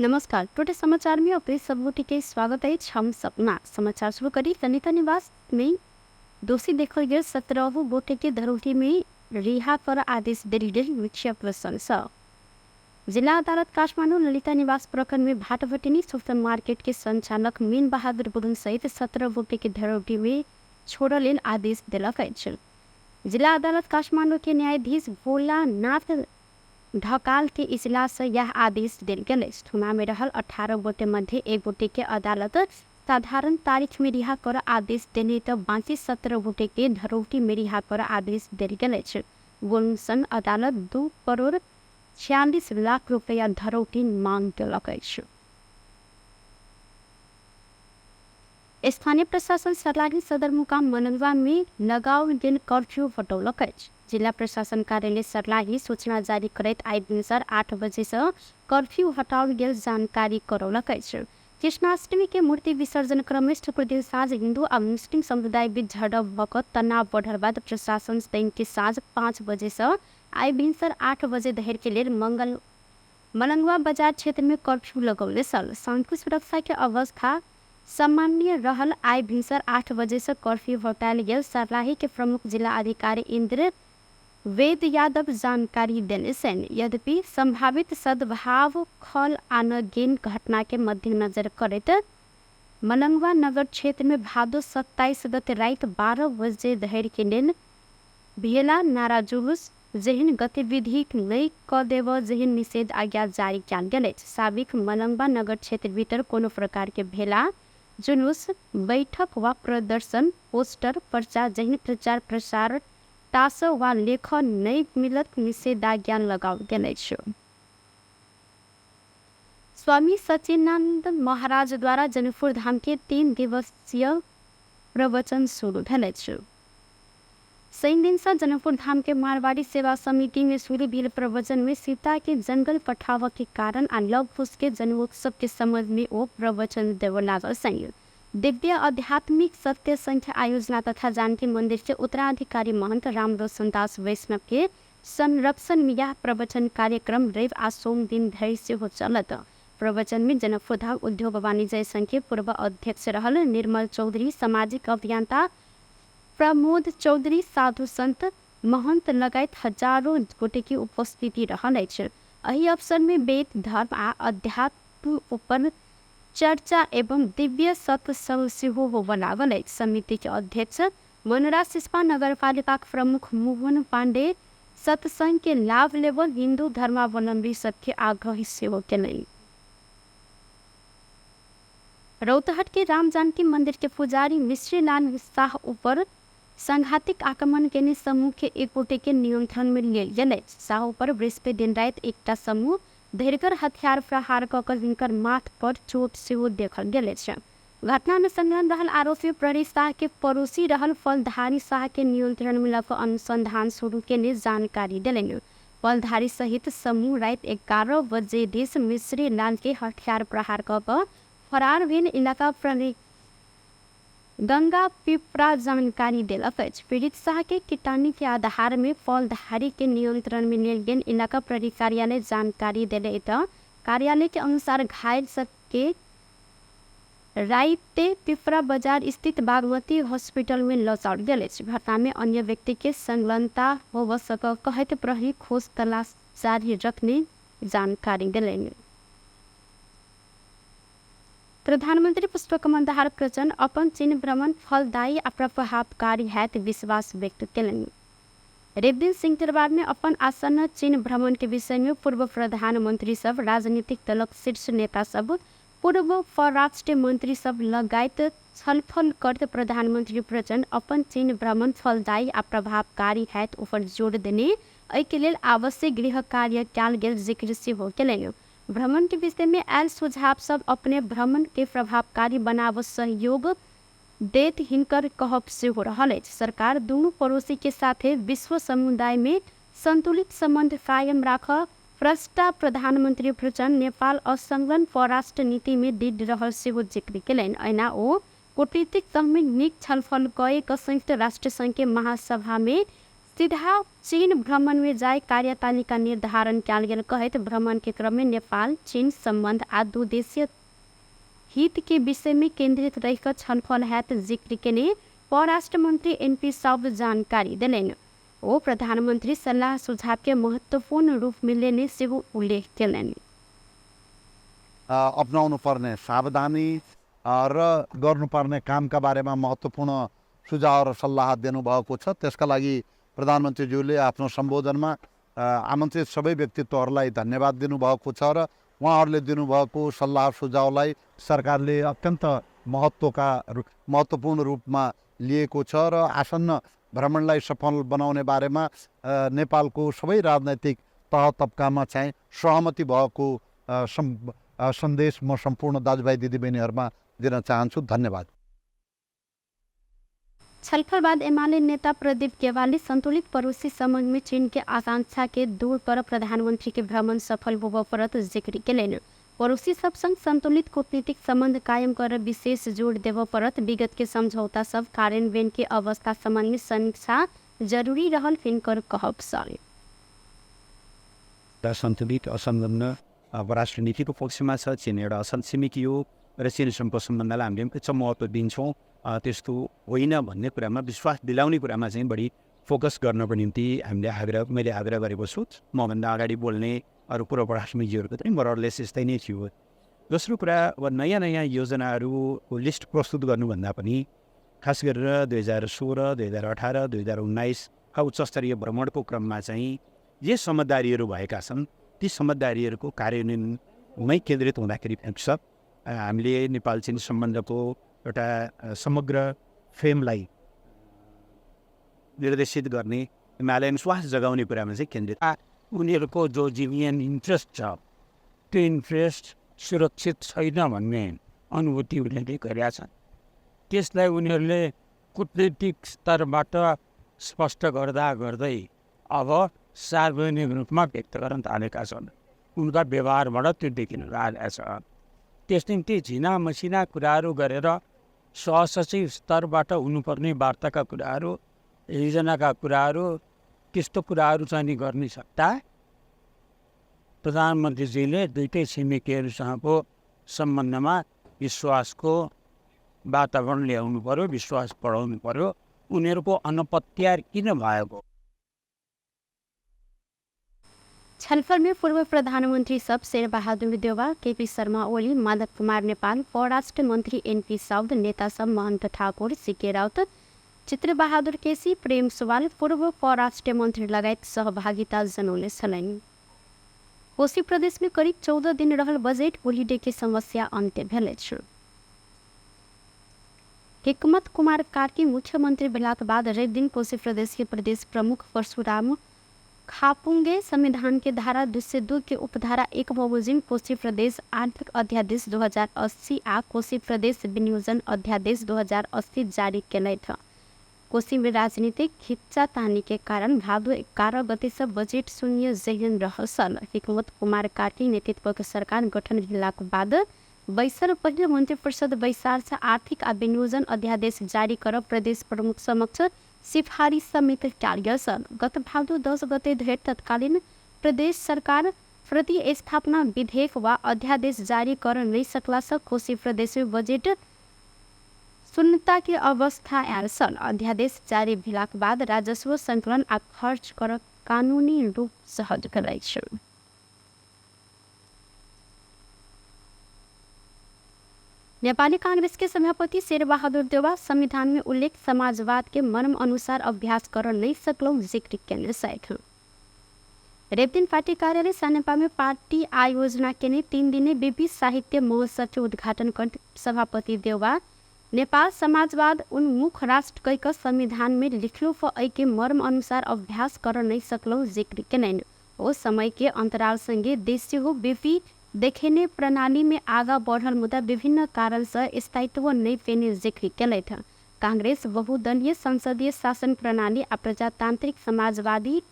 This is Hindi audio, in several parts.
नमस्कार। टोटे समाचार में अपने सबूती के स्वागत है। हम सपना समाचार शुरू करी। ललिता निवास में दोषी देखल गए 17 गोटे के धरोहरी में रिहा कर आदेश देरी विक्षेप प्रशंसा। जिला अदालत काठमाडौँ ललिता निवास प्रखंड में भाटभटिनी सुल्तान मार्केट के संचालक मीन बहादुर गुरुङ सहित 17 गोटे के धरोहरी में छोड़ल आदेश दिलक। जिला अदालत काठमाडौँ के न्यायाधीश भोलानाथ ढकाल के इजलास से यह आदेश दिल गए। थुना में रहल 18 गोटे मध्य एक गोटे के अदालत साधारण तारीख में रिहा कर आदेश देने तो बाकी 17 गोटे के धरोहरी में रिहा कर आदेश दिल गए। गुरुङ अदालत 2 करोड़ 46 लाख रुपया धरोहरी मांग कलक। स्थानीय प्रशासन सर्लाही सदरमुकाम मनंगवा में लगाओ गेल कर्फ्यू हटौलक। जिला प्रशासन कार्यालय सर्लाही सूचना जारी करैत आई भिनसर 8 बजे से कर्फ्यू हटाओल गेल जानकारी करौलक। कृष्णाष्टमी के मूर्ति विसर्जन क्रम में शुक्र दिन साँझ हिंदू और मुस्लिम समुदाय बीच झड़प भक तनाव बढ़ल बाद प्रशासन दिन के साँझ 5 बजे से आई भिनसर 8 बजे धरि के लिए मलंगवा बाजार क्षेत्र में कर्फ्यू लगौले सल। शांति सुरक्षा के अवस्था सामान्य रहल। आई भिनसर 8 बजे से कर्फ्यू हटायल गेल। सर्लाही के प्रमुख जिला अधिकारी इंद्र वेद यादव जानकारी देने से यद्यपि संभावित सद्भाव खल आनगेन घटना के मद्देनजर करते मलंगवा नगर क्षेत्र में भादो 27 गते रात 12 बजे धरि के दिन भेला नारा जुलूस जहिन गतिविधि नहीं क देव जहिन निषेध आज्ञा जारी किया गया। साबिक मलंगवा नगर क्षेत्र भीतर कोनो प्रकार के भेला जुलूस बैठक व प्रदर्शन पोस्टर पर्चा जहिन प्रचार प्रसार टास व लेख नहीं मिलत निषेधाज्ञा लगाओ गया। स्वामी सच्चिदानंद महाराज द्वारा जनकपुर धाम के 3 दिवसीय प्रवचन शुरू भेल। शनि दिन से जनकपुर धाम के मारवाड़ी सेवा समिति में शुरू भेल प्रवचन में सीता के जंगल पठाव के कारण आ लव कुश के जन्मोत्सव के संबंध में वो प्रवचन देव लागल। दिव्य आध्यात्मिक सत्य संख्या आयोजना तथा जानकी मंदिर के उत्तराधिकारी महंत राम रोशन दास वैष्णव के संरक्षण में यह प्रवचन कार्यक्रम रवि आ सोम दिन धरि से हो चलत। प्रवचन में जनकपुर धाम उद्योग वाणिज्य संघ के पूर्व अध्यक्ष रहल निर्मल चौधरी, सामाजिक अभियंता प्रमोद चौधरी, साधु संत महंत लगायत हजारों गोटे की उपस्थिति रहल। एहि अवसर में वेद धर्म आ अध्यात्म ऊपर चर्चा एवं दिव्य सत्संग सेहो बनावल। समिति के अध्यक्ष मनरा सिस्पा, नगर पालिका प्रमुख मोहन पांडे सत्संग के लाभ लेवल हिंदू धर्मावलंबी सबके आग्रह सेहो केलनि। रौतहट के राम जानकी मंदिर के पुजारी मिश्री लाल शाह ऊपर संघातिक आक्रमण के समूह के एक गोटे के नियंत्रण में लेल गेल। शाह पर बृहस्पति दिन रात एकटा समूह धैर्यकर हथियार प्रहार कर हिनकर माथ पर चोट सेहो देखल गेल। घटना में संलग्न रहल आरोपी प्रहरी शाह के पड़ोसी रहल फलधारी शाह के नियंत्रण में लग अनुसंधान शुरू के जानकारी दिलनि। फलधारी सहित समूह रात 11 बजे देश मिश्री लाल के हथियार प्रहार कर फरार भेल। इलाका प्रहरी गंगा पिपरा जानकारी दिलक। पीड़ित शाह के कीटाणु के आधार में फलधारी के नियंत्रण में लेल गेल। इलाका प्रहरी कार्यालय जानकारी दिले तो कार्यालय के अनुसार घायल सबके राइते पिपरा बाजार स्थित बागमती हॉस्पिटल में लौटाओल गेल। घटना में अन्य व्यक्ति के संलग्नता हो सक कहते प्रहरी खोज तलाश जारी रखने जानकारी दिले। प्रधानमंत्री पुष्पकमल दाहाल प्रचंड अपन चीन भ्रमण फलदायी आ प्रभावकारी हैत विश्वास व्यक्त केलनि। रवि दिन सिंह दरबार में अपन आसन्न चीन भ्रमण के विषय में पूर्व प्रधानमंत्री सब, राजनीतिक दलक शीर्ष नेता सब, पूर्व परराष्ट्र मंत्री सब लगायत छलफल करते प्रधानमंत्री प्रचंड अपन चीन भ्रमण फलदायी आ प्रभावकारी हैत ऊपर जोर देने के लिए आवश्यक गृह कार्य कयल गेल जिक्र सेहो केलनि। भ्रमण के विषय में आयल सुझाव सब अपने भ्रमण के प्रभावकारी बनाव सहयोग देत हिनकर कहब सेहो रहल। सरकार दोनों पड़ोसी के साथे विश्व समुदाय में संतुलित संबंध कायम राख प्रस्ताव प्रधानमंत्री प्रचंड नेपाल असंलग्न परराष्ट्र नीति में दृढ़ रहल सेहो जिक्र केलनि। ऐना ओ कूटनीतिक तह में नीक छलफल कए संयुक्त राष्ट्र संघ के महासभा में सीधा चीन भ्रमण में जाए कार्यतालिका निर्धारण कयल गेल कहैत भ्रमण के क्रम में नेपाल चीन संबंध आ द्विदेशीय हित के विषय में केंद्रित रहकर छलफल हैत जिक्र केने परराष्ट्र मंत्री एनपी साउद जानकारी दिलेन। ओ प्रधानमंत्री सल्लाह सुझाव के महत्वपूर्ण रूप में लेने से उल्लेख केलनि। अपनाउनु पर्ने सावधानी र गर्नुपर्ने कामका बारेमा महत्त्वपूर्ण सुझाव र सल्लाह दिनुभएको छ। त्यसका लागि प्रधानमन्त्रीज्यूले आफ्नो सम्बोधनमा आमन्त्रित सबै व्यक्तित्वहरूलाई धन्यवाद दिनुभएको छ र उहाँहरूले दिनुभएको सल्लाह सुझावलाई सरकारले अत्यन्त महत्त्वपूर्ण रूपमा लिएको छ र आसन्न भ्रमणलाई सफल बनाउने बारेमा नेपालको सबै राजनैतिक तह तब्कामा चाहिँ सहमति भएको सन्देश म सम्पूर्ण दाजुभाइ दिदीबहिनीहरूमा दिन चाहन्छु। धन्यवाद। छलफल बाद एमाले नेता प्रदीप गेवाली संतुलित पड़ोसी संबंध में चीन के आकांक्षा के दूर कर प्रधानमंत्री के भ्रमण सफल होबो परत जिक्र केलनि। पड़ोसी सब संग संतुलित कूटनीतिक संबंध कायम कर विशेष जोड़ देव परत विगत के समझौता सब कार्यान्वयन के अवस्था संबंध में समीक्षा जरूरी रहल फिनकर कहब सर। संतुलित असंलग्न परराष्ट्र नीतिको पक्षमा छ। चीन एउटा असल छिमेकी हो र चीनसँगको सम्बन्धलाई हामीले उच्च महत्त्व दिन्छौँ। त्यस्तो होइन भन्ने कुरामा विश्वास दिलाउने कुरामा चाहिँ बढी फोकस गर्नको निम्ति मैले आग्रह गरेको छु। मभन्दा अगाडि बोल्ने अरू पूर्व परराष्ट्रमन्त्रीहरूको चाहिँ मोरलेस यस्तै नै थियो। दोस्रो कुरा अब नयाँ नयाँ योजनाहरूको लिस्ट प्रस्तुत गर्नुभन्दा पनि खास गरेर 2016, 2018, 2019 का उच्चस्तरीय भ्रमणको क्रममा चाहिँ जे समझदारीहरू भएका छन् ती समझदारीहरूको कार्यान्वयनमै केन्द्रित हुँदाखेरि पुग्छ। हामीले नेपाल चीन सम्बन्धको एउटा समग्र फ्रेमलाई निर्देशित गर्ने हिमालयन विश्वास जगाउने कुरामा चाहिँ केन्द्रित। उनीहरूको जो जिनियन इन्ट्रेस्ट छ त्यो इन्ट्रेस्ट सुरक्षित छैन भन्ने अनुभूति उनीहरूले गरेका छन्। त्यसलाई उनीहरूले कूटनीतिक स्तरबाट स्पष्ट गर्दा गर्दै अब सार्वजनिक रूपमा व्यक्त गर्न थालेका छन्। उनका व्यवहारबाट त्यो देखिन लागेको छ। त्यस निम्ति झिना मसिना कुराहरू गरेर सहसचिव स्तरबाट हुनुपर्ने वार्ताका कुराहरू, योजनाका कुराहरू, त्यस्तो कुराहरू चाहिँ नि गर्ने सट्टा प्रधानमन्त्रीजीले दुईटै छिमेकीहरूसँगको सम्बन्धमा विश्वासको वातावरण ल्याउनु पर्यो, विश्वास बढाउनु पर्यो। उनीहरूको अनपत्यार किन भएको? छलफल में पूर्व प्रधानमंत्री सब शेरबहादुर देउवा, केपी शर्मा ओली, माधव कुमार नेपाल, परराष्ट्र मंत्री एनपी साउद, नेता सब महंत ठाकुर, सीके राउत, चित्रबहादुर केसी, प्रेम सुवाल, पूर्व परराष्ट्र मंत्री लगायत सहभागिता जनाउने छन्। कोशी प्रदेश में करीब 14 दिन रहल बजेट होलीडे की समस्या अंत्य भेल छ। हिकमत कुमार कार्की मुख्यमंत्री भेलाक बाद रवि दिन कोशी प्रदेश के प्रदेश प्रमुख परशुराम खापुंगे संविधान के धारा 202 के उपधारा 1 बमोजिम कोशी प्रदेश आर्थिक अध्यादेश 2080 आ कोशी प्रदेश विनियोजन अध्यादेश 2080 जारी केले था। कोशी में राजनीतिक खिच्चातानी के कारण भादो 11 गते से बजेट शून्य जहन रहल। हिकमत कुमार कार्की नेतृत्व के सरकार गठन भेलाक बाद बैसर पहले मंत्रिपरिषद बैसार से आर्थिक आ विनियोजन अध्यादेश जारी कर प्रदेश प्रमुख समक्ष सिफारिश समेत कार्य सन। गत भादो 10 गते धेर तत्कालीन प्रदेश सरकार प्रति स्थापना विधेयक वा अध्यादेश जारी कर नहीं सकला से कोशी प्रदेश में बजेट शून्यता के अवस्था आयल सन। अध्यादेश जारी भेलाक बाद राजस्व संकलन आ खर्च कर कानूनी रूप सहज कराई छ। नेपाली कांग्रेस के सभापति शेरबहादुर देउवा संविधान में उल्लेख समाजवाद के मर्म अनुसार अभ्यास कर नहीं सकलौ जिक्र केंद्र साइठ। रेपदिन पार्टी कार्यालय सानेपा में पार्टी आयोजना के 3 दिने बीपी साहित्य महोत्सव के उद्घाटन कर सभापति देउवा नेपाल समाजवाद उन्मुख राष्ट्र कैक संविधान में लिखलो फ के मर्म अनुसार अभ्यास कर नहीं सकलौ जिक्र केलन। ओ समय के अंतराल संगे देश हो बीपी देखेने प्रणाली में आगा बढ़ल मुद्दा विभिन्न कारण से स्थायित्व नहीं पेने जिक्र केले था। कांग्रेस बहुदलीय संसदीय शासन प्रणाली आ प्रजातांत्रिक समाजवादी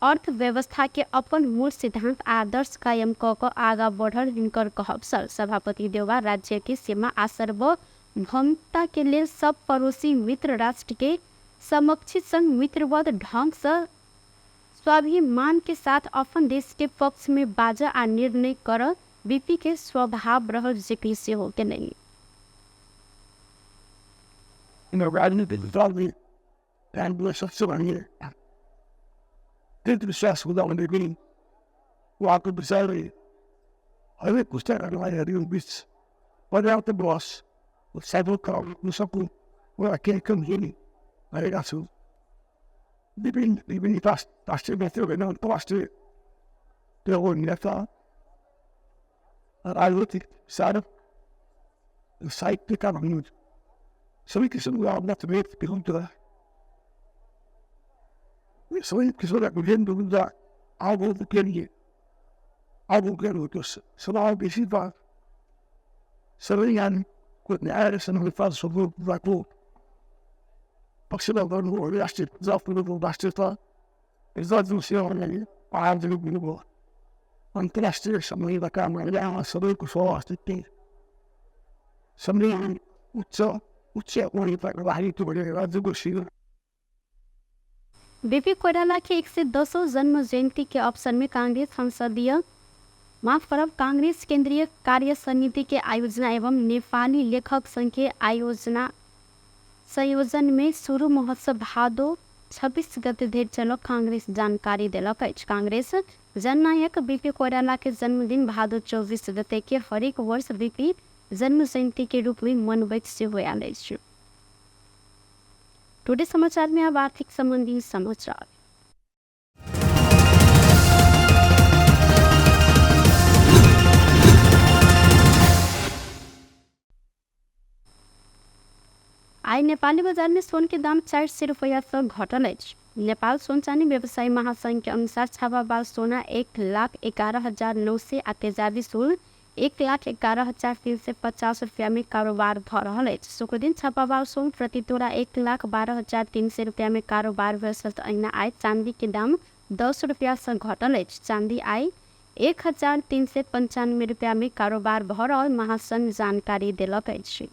अर्थव्यवस्था के अपन मूल सिद्धांत आदर्श कायम क आगा बढ़ल हिनकर कहब सर। सभापति देउवा राज्य की सीमा आ सार्वभौमता के लिए सब पड़ोसी मित्र राष्ट्र के समक्ष संग मित्रवत ढंग से स्वाभिमान के साथ अपन देश के पक्ष में बाजा आ निर्णय कर बीपी के स्वभाव रहल जिक्र से हो के नहीं। राजनीतिक दल में सबसे बढ़िया विश्वास लेकिन वहाँ के विषय में हमें कुछ हरिओं बीच पर्याप्त बॉस सैबल का सबको वो अकेले कम ही नहीं रहेगा। सो विभिन्न राष्ट्रीय नेताओं के नाम राष्ट्रीय तो नेता राजनीतिक सारा साहित्य का भंग सभी किस्म का अपना तबीयत बिगड़ चुका है। सभी किस्म का विभिन्न विभिन्न आगों के लिए आगों के लोग तो सवाल बेसी बात सभी यानी कुछ न्याय संहिता सब लागू पक्षी लोगों को राष्ट्रीय राष्ट्रीयता इज्जत दूसरे होने लगी आज भी वो अंतर्राष्ट्रीय संहिता का मामला सभी को स्वास्थ्य के सभी उच्च होने पर बाहरी तो बड़े राज्य को शीघ्र बीपी कोइराला के 110वें जन्म जयंती के अवसर में कांग्रेस केंद्रीय कार्य समिति के आयोजना एवं नेपाली लेखक संघ के संयोजन में शुरू महोत्सव भादो 26 गते धरि चलो कांग्रेस जानकारी दिलक। कांग्रेस जननायक बीपी कोइराला के जन्मदिन भादो 24 गते के हरेक वर्ष बीपी जन्म जयंती के रूप में मनबैत से होयाले छ। टुडे समाचार में अब आर्थिक संबंधी समाचार। आज नेपाली बाजार में सोन के दाम 400 रुपया से घटल अछि। नेपाल सोन चांदी व्यवसायी महासंघ के अनुसार छापाबाज सोना 1,11,900 आ तेजाबी सोन 1,11,350 रुपया में कारोबार भ रहल अछि। शुक्र दिन छापाबाज सोन प्रति तोला 1,12,300 रुपया में कारोबार भेल। अहिना आइ चांदी के दाम 10 रुपया से घटल अछि। चांदी आइ 1,395 रुपया में कारोबार भ रहल महासंघ जानकारी देलक अछि।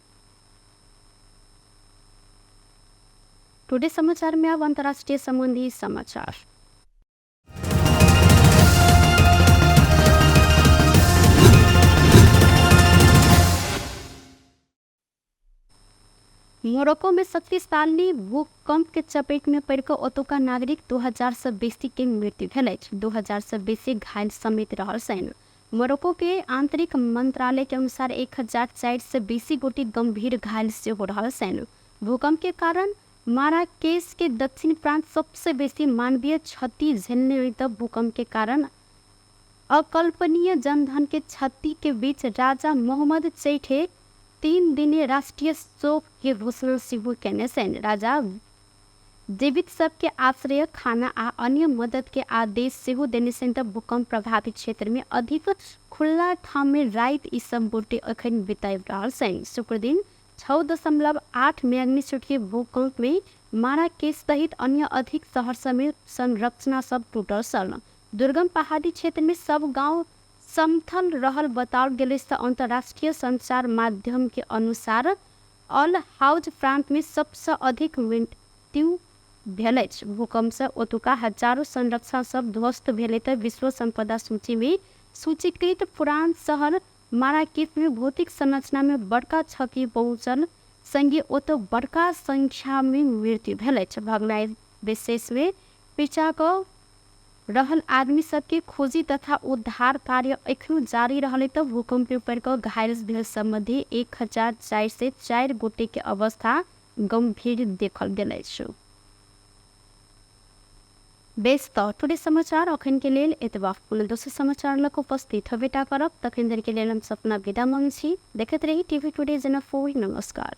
टुडे समाचार में अब अंतर्राष्ट्रीय संबंधी समाचार। मोरक्को में शक्तिशाली भूकंप के चपेट में पड़कर ओतुका नागरिक 2000 से बेसी के मृत्यु भेल अछि। 2000 से बेसी घायल समेत रहल छनि। मोरक्को के आंतरिक मंत्रालय के अनुसार 1004 से बेसी गोटी गंभीर घायल से हो रहल छनि। भूकंप के कारण माराकेश के दक्षिण प्रांत सबसे बेसी मानवीय क्षति झेलने हुई। तब भूकंप के कारण अकल्पनीय जनधन के क्षति के बीच राजा मोहम्मद चैठे 3 दिने राष्ट्रीय शोक के घोषणा सेहो केने छनि। राजा जीवित सबके आश्रय, खाना आ अन्य मदद के आदेश सेहो देने छनि। तब भूकंप प्रभावित क्षेत्र में अधिक खुला ठाम में रात ई सब गोटे अखन बिताबि रहल छनि। शुक्र दिन 6.8 मैग्नीट्यूड के भूकंप में माराकेश सहित अन्य अधिक शहर समेत संरचना सब टूटल छल। दुर्गम पहाड़ी क्षेत्र में सब गांव समथल रहल बताओल गेल। अंतर्राष्ट्रीय संचार माध्यम के अनुसार अल हाउज प्रांत में सबसे अधिक मृत्यु भेल अछि। भूकंप से ओतुका हजारों संरचना सब ध्वस्त भेल। विश्व संपदा सूची में सूचीकृत पुरान शहर माराकेश में भौतिक संरचना में बड़का क्षति पहुंचल संगे ओतो बड़का संख्या में मृत्यु भेल अछि। भगनाय विशेष में पीछा को रहल आदमी सबके खोजी तथा उद्धार कार्य एखनो जारी रहल। तो भूकंप पर घायल भेल संबंधी 1004 गोटे के अवस्था गंभीर देखल गेल अछि। बेस तो टुडे समाचार अखन के लेल एतबा। पुनः दोसर समाचार लक उपस्थित हेबेटा करब। तखन धरि के लेल हम सपना विदा मांगै छी। देखैत रही टीवी टुडे जनक 4। नमस्कार।